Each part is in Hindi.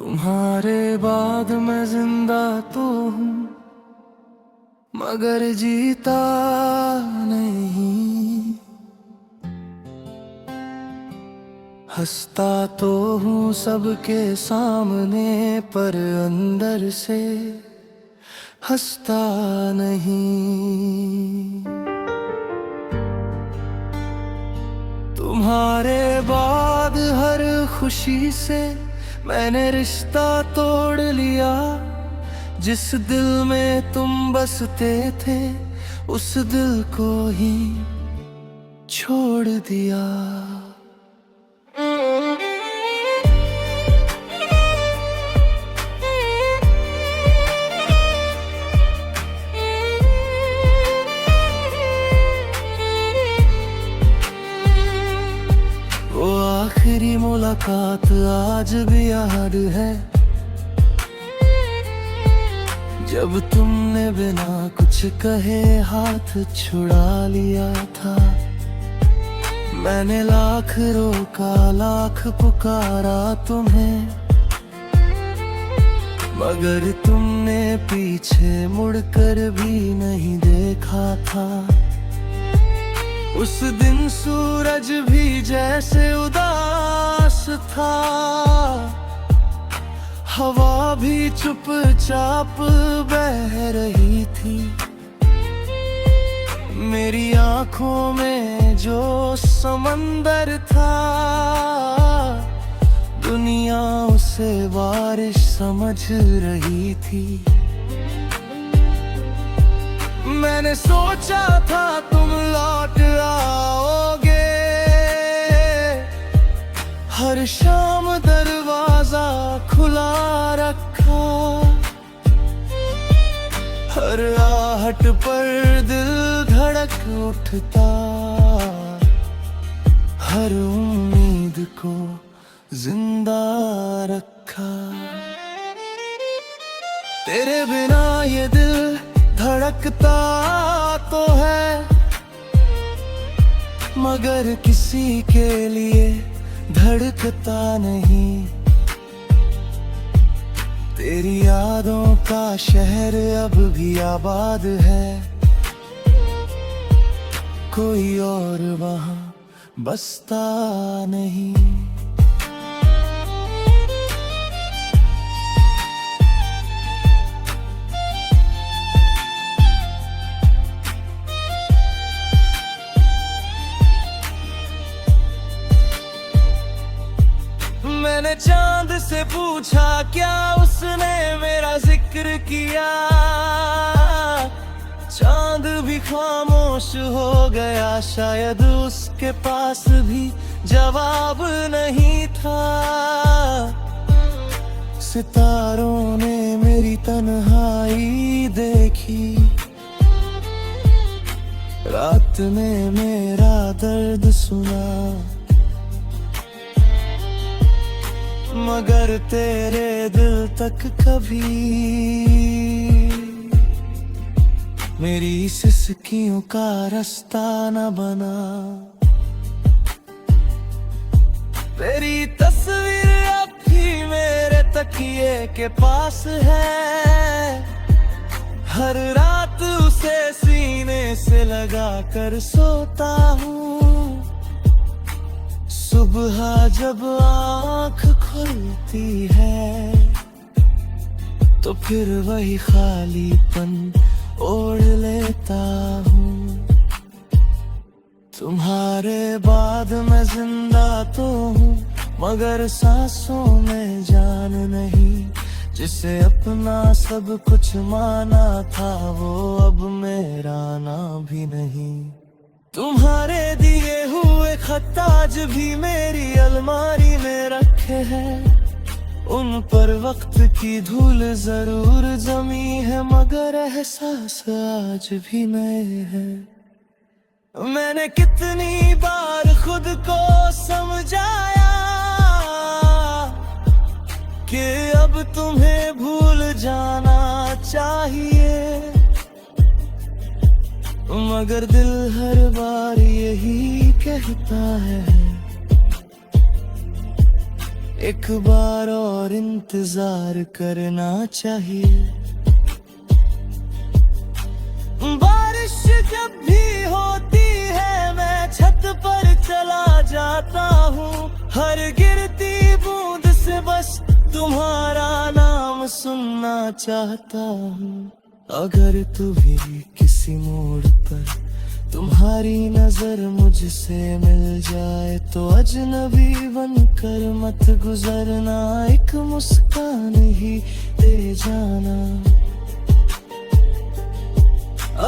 तुम्हारे बाद मैं जिंदा तो हूँ मगर जीता नहीं। हंसता तो हूँ सबके सामने पर अंदर से हंसता नहीं। तुम्हारे बाद हर खुशी से मैंने रिश्ता तोड़ लिया। जिस दिल में तुम बसते थे उस दिल को ही छोड़ दिया। वो आखिरी मुलाकात आज भी याद है, जब तुमने बिना कुछ कहे हाथ छुड़ा लिया था। मैंने लाख रोका लाख पुकारा तुम्हें, मगर तुमने पीछे मुड़कर भी नहीं देखा था। उस दिन सूरज भी जैसे उदास था, हवा भी चुपचाप बह रही थी। मेरी आंखों में जो समंदर था, दुनिया उसे बारिश समझ रही थी। मैंने सोचा था तुम लौट आओगे, हर शाम दरवाजा खुला रखा। हर आहट पर दिल धड़क उठता, हर उम्मीद को जिंदा रखा। तेरे बिना ये दिल धड़कता तो है, मगर किसी के लिए धड़कता नहीं। तेरी यादों का शहर अब भी आबाद है, कोई और वहां बसता नहीं। मैंने चांद से पूछा क्या उसने मेरा जिक्र किया, चांद भी खामोश हो गया। शायद उसके पास भी जवाब नहीं था। सितारों ने मेरी तन्हाई देखी, रात में मेरा दर्द सुना, मगर तेरे दिल तक कभी मेरी सिसकियों का रास्ता न बना। तेरी तस्वीर अब भी मेरे तकिए के पास है, हर रात उसे सीने से लगा कर सोता हूँ। सुबह जब आँख खुलती है तो फिर वही खालीपन ओढ़ लेता हूँ। तुम्हारे बाद मैं जिंदा तो हूँ मगर सांसों में जान नहीं। जिसे अपना सब कुछ माना था वो अब मेरा ना भी नहीं। तुम्हारे दिए हुए खत आज भी मेरी अलमारी में रखे हैं, उन पर वक्त की धूल जरूर जमी है, मगर एहसास आज भी नए हैं। मैंने कितनी बार खुद को समझाया कि अब तुम्हें भूल जाना चाहिए, मगर दिल हर बार यही कहता है एक बार और इंतजार करना चाहिए। बारिश जब भी होती है मैं छत पर चला जाता हूँ, हर गिरती बूंद से बस तुम्हारा नाम सुनना चाहता हूँ। अगर तू भी किसी मोड़ पर तुम्हारी नजर मुझसे मिल जाए तो अजनबी बनकर मत गुजरना, एक मुस्कान ही दे जाना।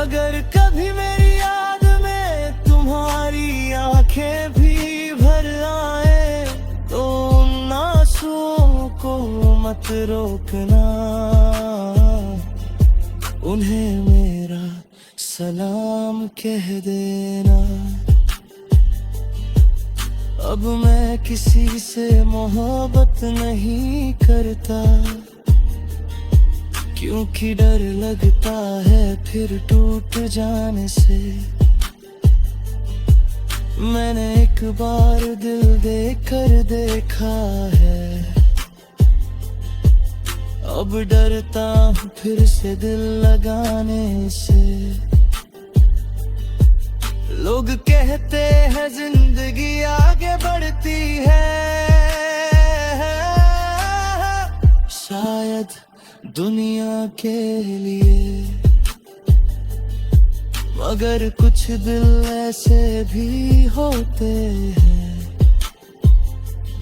अगर कभी मेरी याद में तुम्हारी आंखें भी भर आए तो उन आंसुओं को मत रोकना, उन्हें मेरा सलाम कह देना। अब मैं किसी से मोहब्बत नहीं करता, क्योंकि डर लगता है फिर टूट जाने से। मैंने एक बार दिल देकर देखा है, अब डरता हूँ फिर से दिल लगाने से। लोग कहते हैं जिंदगी आगे बढ़ती है, शायद दुनिया के लिए, मगर कुछ दिल ऐसे भी होते हैं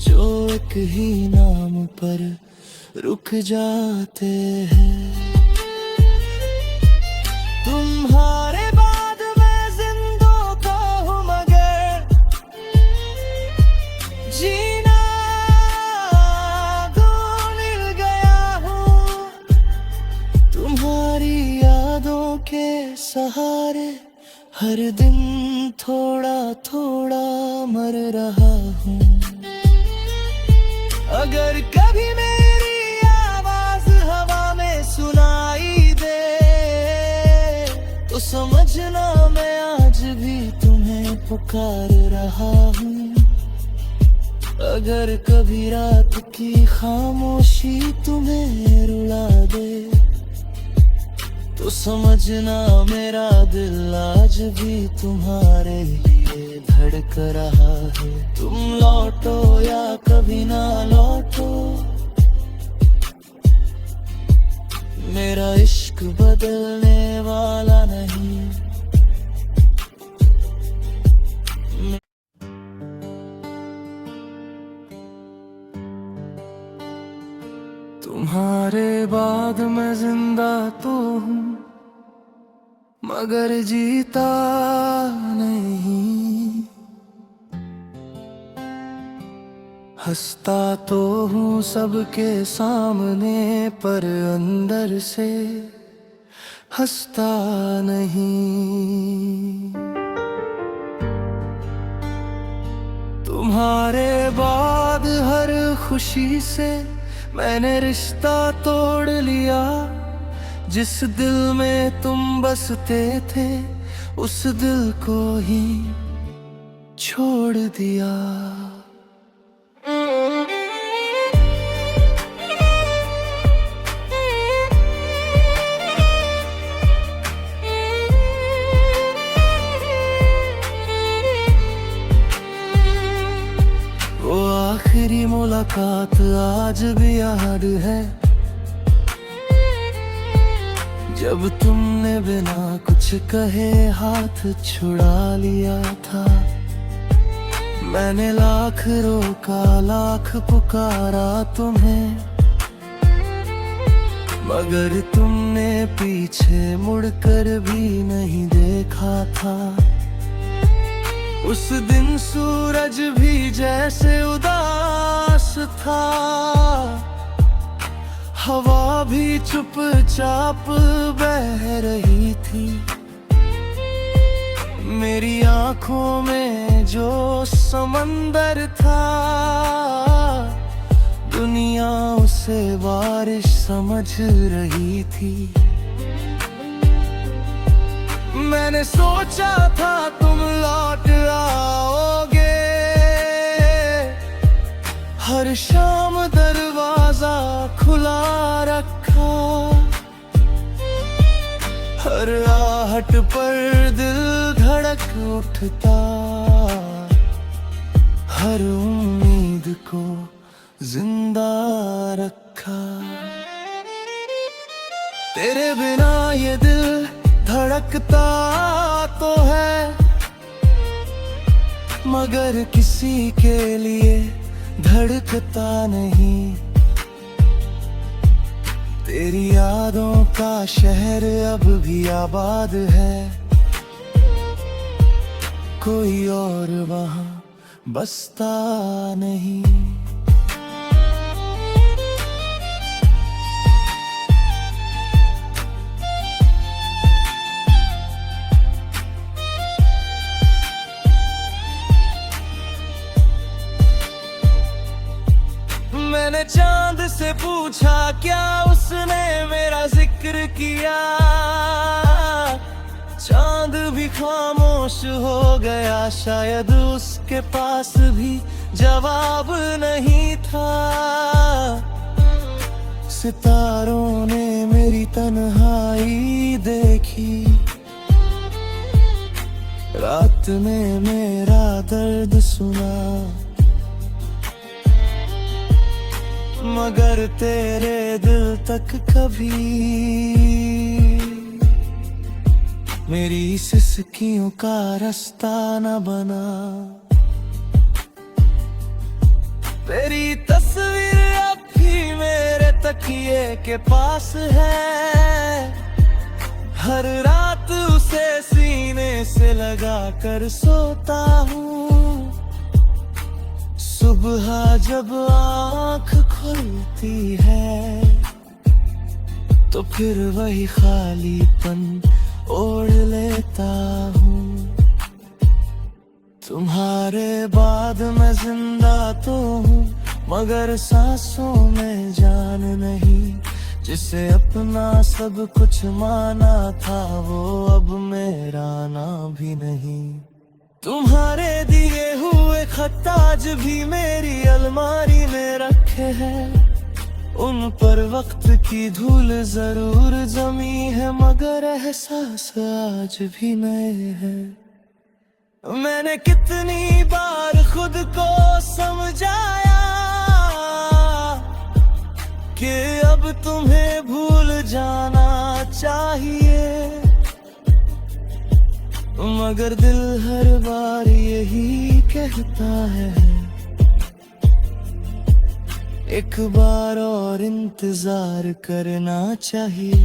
जो एक ही नाम पर रुक जाते हैं। तुम्हारे बाद मैं जिंदा तो हूँ मगर जीना भूल गया हूँ। तुम्हारी यादों के सहारे हर दिन थोड़ा थोड़ा मर रहा हूँ। अगर कभी मेरी आवाज हवा में सुनाई दे तो समझना मैं आज भी तुम्हें पुकार रहा हूँ। अगर कभी रात की खामोशी तुम्हें रुला दे तो समझना मेरा दिल आज भी तुम्हारे लिए धड़क रहा है। तुम लौटो या कभी ना लौटो, मेरा इश्क बदलने वाला नहीं। तुम्हारे बाद मैं जिंदा तो हूँ मगर जीता नहीं, हंसता तो हूँ सबके सामने पर अंदर से हंसता नहीं। तुम्हारे बाद हर खुशी से मैंने रिश्ता तोड़ लिया, जिस दिल में तुम बसते थे उस दिल को ही छोड़ दिया। वो आखिरी मुलाकात आज भी याद है, जब तुमने बिना कुछ कहे हाथ छुड़ा लिया था। मैंने लाख रोका लाख पुकारा तुम्हें, मगर तुमने पीछे मुड़कर भी नहीं देखा था। उस दिन सूरज भी जैसे उदास था, हवा भी चुपचाप बह रही थी। मेरी आंखों में जो समंदर था, दुनिया उसे बारिश समझ रही थी। मैंने सोचा था तुम लौट आओगे, हर शाम उठता, हर उम्मीद को जिंदा रखा। तेरे बिना ये दिल धड़कता तो है, मगर किसी के लिए धड़कता नहीं। तेरी यादों का शहर अब भी आबाद है, कोई और वहां बसता नहीं। मैंने चांद से पूछा क्या उसने मेरा जिक्र किया, चांद भी खामोश हो गया, शायद उसके पास भी जवाब नहीं था। सितारों ने मेरी तन्हाई देखी, रात में मेरा दर्द सुना, मगर तेरे दिल तक कभी मेरी सिसकियों का रास्ता न बना। तेरी तस्वीर अब भी मेरे तकिए के पास है, हर रात उसे सीने से लगा कर सोता हूँ। सुबह जब आँख खुलती है तो फिर वही खालीपन ओढ़ लेता हूँ। तुम्हारे बाद मैं जिंदा तो हूँ, मगर सांसों में जान नहीं। जिसे अपना सब कुछ माना था वो अब मेरा नाम भी नहीं। तुम्हारे दिए हुए खत आज भी मेरी अलमारी में रखे हैं, उन पर वक्त की धूल जरूर जमी है, मगर एहसास आज भी नए हैं। मैंने कितनी बार खुद को समझाया कि अब तुम्हें भूल जाना चाहिए, मगर दिल हर बार यही कहता है एक बार और इंतजार करना चाहिए।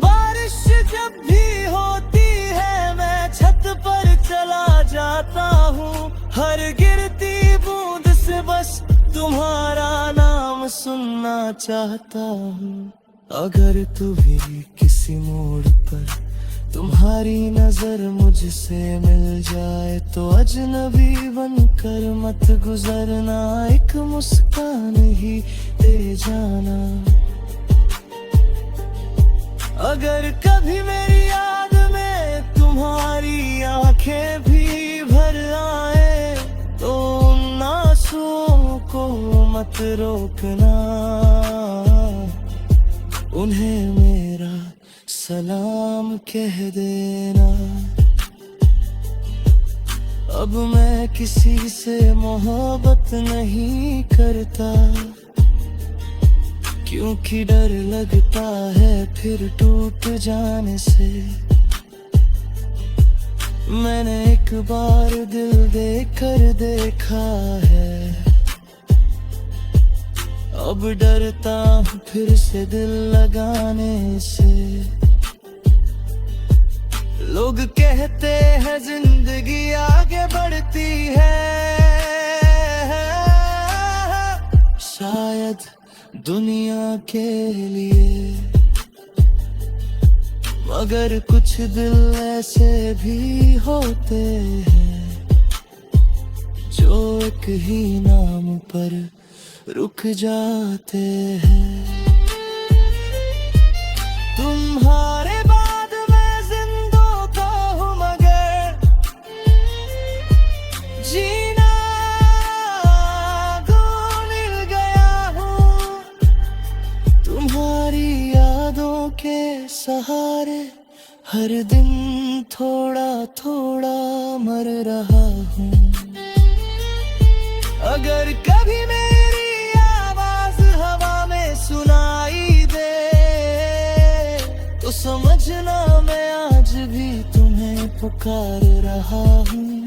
बारिश जब भी होती है मैं छत पर चला जाता हूँ, हर गिरती बूंद से बस तुम्हारा नाम सुनना चाहता हूँ। अगर तू भी किसी मोड़ पर तुम्हारी नजर मुझसे मिल जाए तो अजनबी बनकर मत गुजरना, एक मुस्कान ही दे जाना। अगर कभी मेरी याद में तुम्हारी आंखें भी भर आए तो उन आंसुओं को मत रोकना, उन्हें मेरा सलाम कह देना। अब मैं किसी से मोहब्बत नहीं करता, क्योंकि डर लगता है फिर टूट जाने से। मैंने एक बार दिल देकर देखा है, अब डरता हूँ फिर से दिल लगाने से। लोग कहते हैं जिंदगी आगे बढ़ती है, शायद दुनिया के लिए, मगर कुछ दिल ऐसे भी होते हैं जो एक ही नाम पर रुक जाते हैं। तुम्हारे बाद मैं जिंदा तो हूँ, मगर जीना भूल गया हूँ। तुम्हारी यादों के सहारे हर दिन थोड़ा थोड़ा मर रहा हूँ। अगर कभी मेरी आवाज हवा में सुनाई दे तो समझना मैं आज भी तुम्हें पुकार रहा हूँ।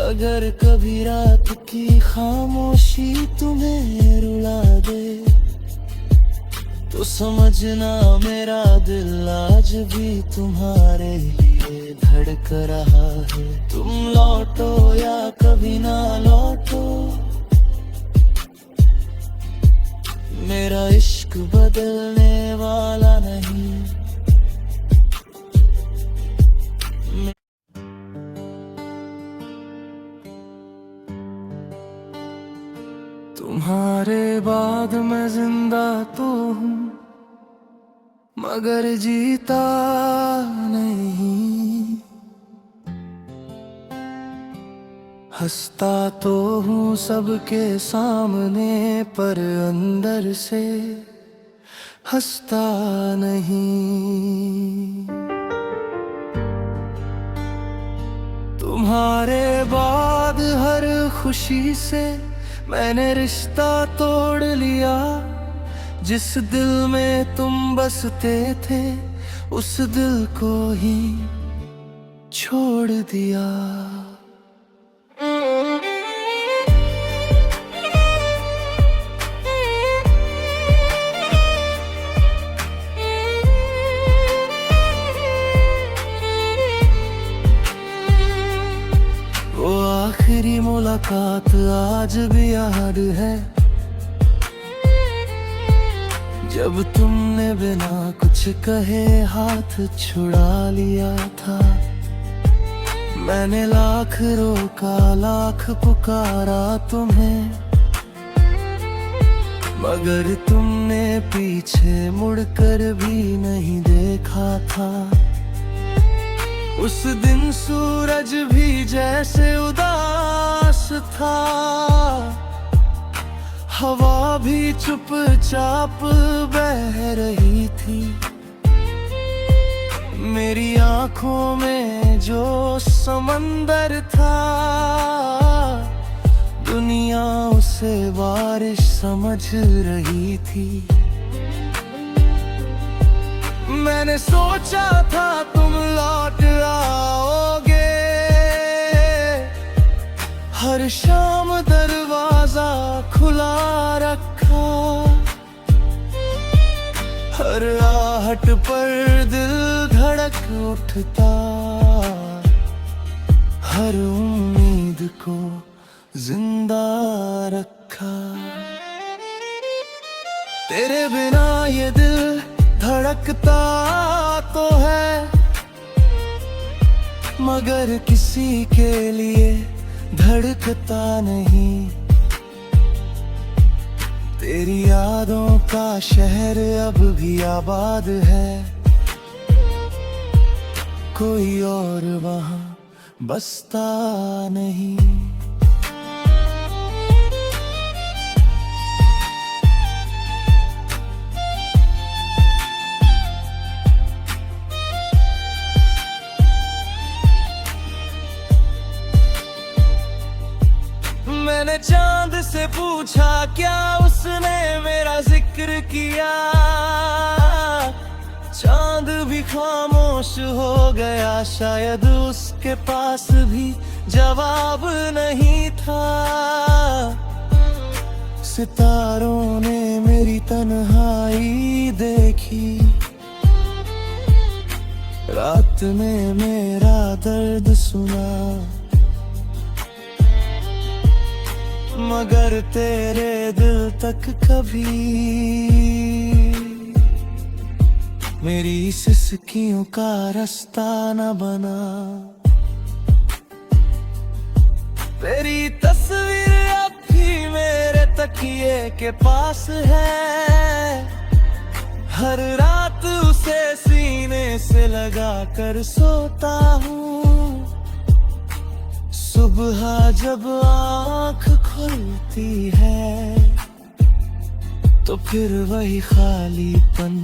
अगर कभी रात की खामोशी तुम्हें रुला दे तो समझना मेरा दिल आज भी तुम्हारे लिए धड़क रहा है। तुम लौटो या कभी ना लौटो, मेरा इश्क बदलने वाला नहीं। तुम्हारे बाद मैं जिंदा तो हूँ मगर जीता नहीं। हंसता तो हूँ सबके सामने पर अंदर से हंसता नहीं। तुम्हारे बाद हर खुशी से मैंने रिश्ता तोड़ लिया। जिस दिल में तुम बसते थे उस दिल को ही छोड़ दिया। वो आखिरी मुलाकात आज भी याद है जब तुमने बिना कुछ कहे हाथ छुड़ा लिया था। मैंने लाख रोका लाख पुकारा तुम्हें मगर तुमने पीछे मुड़कर भी नहीं देखा था। उस दिन सूरज भी जैसे उदास था, हवा भी चुपचाप बह रही थी। मेरी आंखों में जो समंदर था दुनिया उसे बारिश समझ रही थी। मैंने सोचा था तुम लौट आओगे, हर शाम दरवाजा खुला रखा। हर आहट पर दिल धड़क उठता, हर उम्मीद को जिंदा रखा। तेरे बिना ये दिल धड़कता तो है मगर किसी के लिए धड़कता नहीं। तेरी यादों का शहर अब भी आबाद है, कोई और वहां बसता नहीं। मैंने चांद से पूछा क्या उसने मेरा जिक्र किया, चांद भी खामोश हो गया। शायद उसके पास भी जवाब नहीं था। सितारों ने मेरी तन्हाई देखी, रात में मेरा दर्द सुना मगर तेरे दिल तक कभी मेरी सिसकियों का रास्ता न बना। तेरी तस्वीर अब भी मेरे तकिए के पास है, हर रात उसे सीने से लगा कर सोता हूँ। सुबह जब आँख खुलती है तो फिर वही खालीपन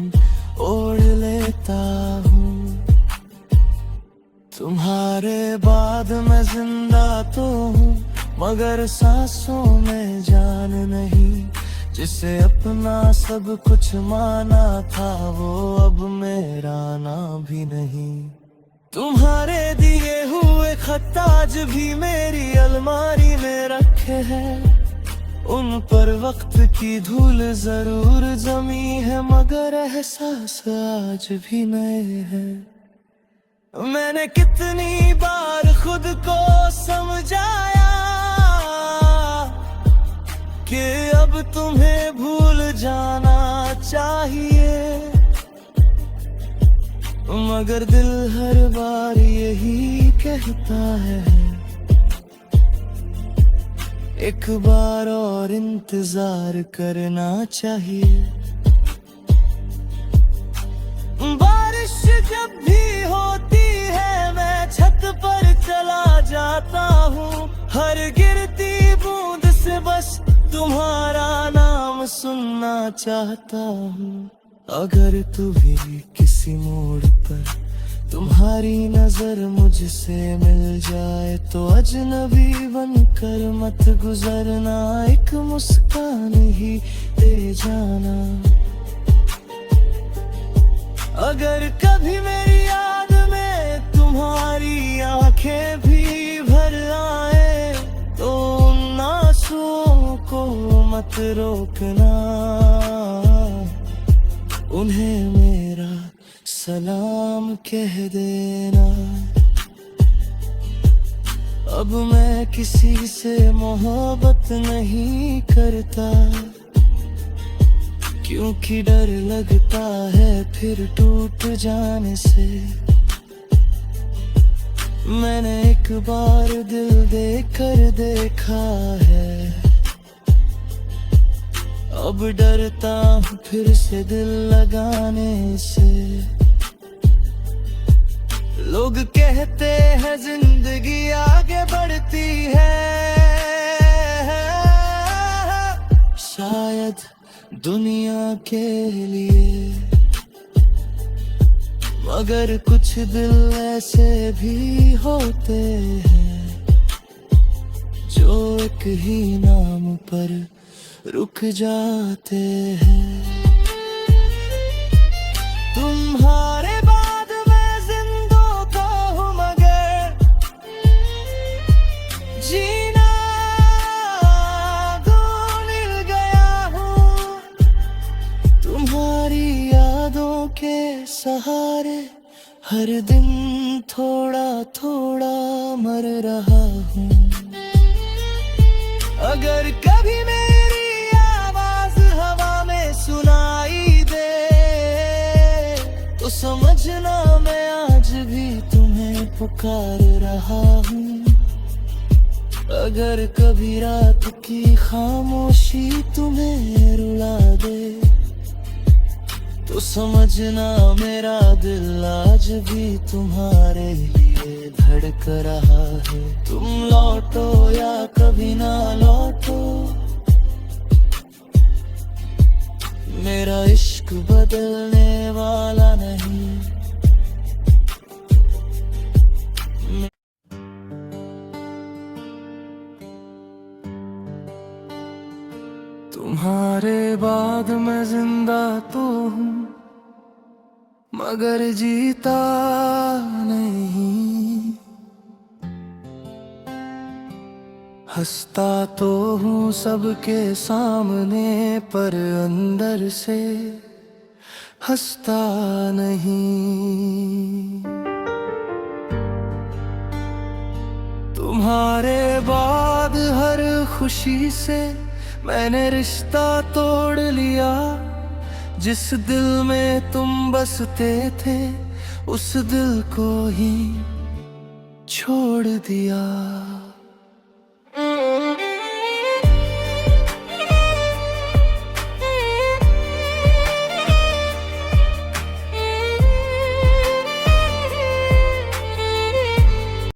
ओढ़ लेता हूँ। तुम्हारे बाद मैं जिंदा तो हूँ, मगर सांसों में जान नहीं। जिसे अपना सब कुछ माना था, वो अब मेरा नाम भी नहीं। तुम्हारे दिए हुए खत आज भी मेरी अलमारी में रखे हैं। उन पर वक्त की धूल जरूर जमी है, मगर एहसास आज भी नए हैं। मैंने कितनी बार खुद को समझाया कि अब तुम्हें भूल जाना चाहिए, मगर दिल हर बार यही कहता है, एक बार और इंतजार करना चाहिए। बारिश जब भी होती है मैं छत पर चला जाता हूँ, हर गिरती बूंद से बस तुम्हारा नाम सुनना चाहता हूँ। अगर तू भी किसी मोड़ पर तुम्हारी नजर मुझसे मिल जाए, तो अजनबी बनकर मत गुजरना, एक मुस्कान ही दे जाना। अगर कभी मेरी याद में तुम्हारी आंखें भी भर आए, तो उन आंसुओं को मत रोकना, उन्हें मेरा सलाम कह देना। अब मैं किसी से मोहब्बत नहीं करता, क्योंकि डर लगता है फिर टूट जाने से। मैंने एक बार दिल देकर देखा है, अब डरता हूँ फिर से दिल लगाने से। लोग कहते हैं जिंदगी आगे बढ़ती है, शायद दुनिया के लिए, मगर कुछ दिल ऐसे भी होते हैं जो एक ही नाम पर रुक जाते हैं। तुम्हारे बाद मैं जिंदा तो हूँ, मगर जीना भूल गया हूँ। तुम्हारी यादों के सहारे हर दिन थोड़ा थोड़ा मर रहा हूँ। अगर कभी मेरी आवाज हवा में सुनाई दे, तो समझना मैं आज भी तुम्हें पुकार रहा हूँ। अगर कभी रात की खामोशी तुम्हें रुला दे, तो समझना मेरा दिल आज भी तुम्हारे लिए धड़क रहा है। तुम लौटो या कभी ना लौटो, मेरा इश्क बदलने वाला नहीं। तुम्हारे बाद मैं जिंदा तो हूँ, मगर जीता नहीं। हंसता तो हूँ सबके सामने, पर अंदर से हंसता नहीं। तुम्हारे बाद हर खुशी से मैंने रिश्ता तोड़ लिया। जिस दिल में तुम बसते थे, उस दिल को ही छोड़ दिया।